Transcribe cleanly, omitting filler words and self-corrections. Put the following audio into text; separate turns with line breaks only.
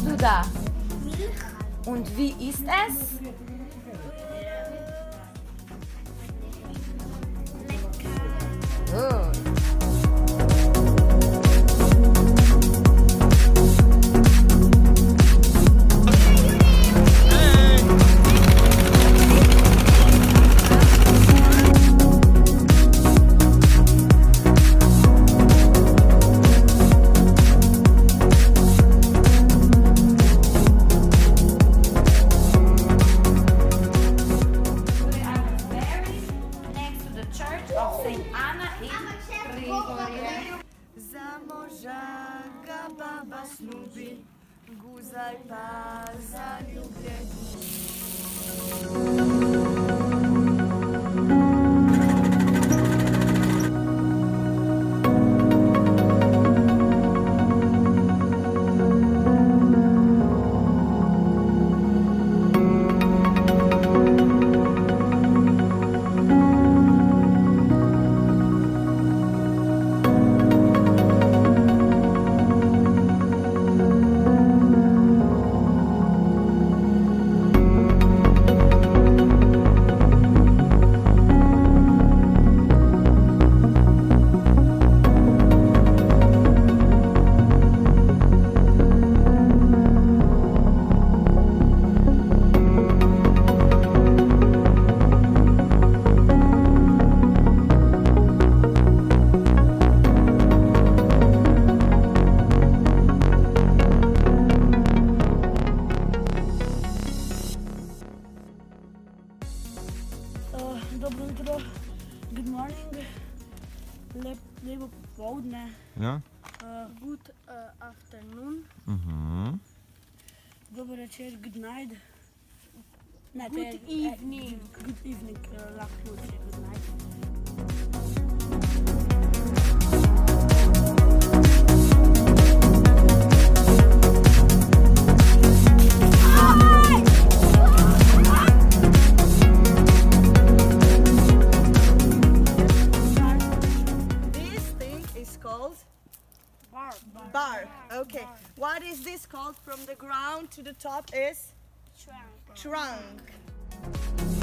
du da?
Milch.
Und wie ist es? Gut.
Za moža ga baba snubi, Guzaj pa zaljubljen.
Dobro jutro, good morning, lepo popoldne.
Ja.
Good afternoon. Dober večer, good night.
Good evening.
Good evening, lahko jutri, good night.
Bar. Okay. What is this called from the ground to the top is?
Trunk.
Trunk.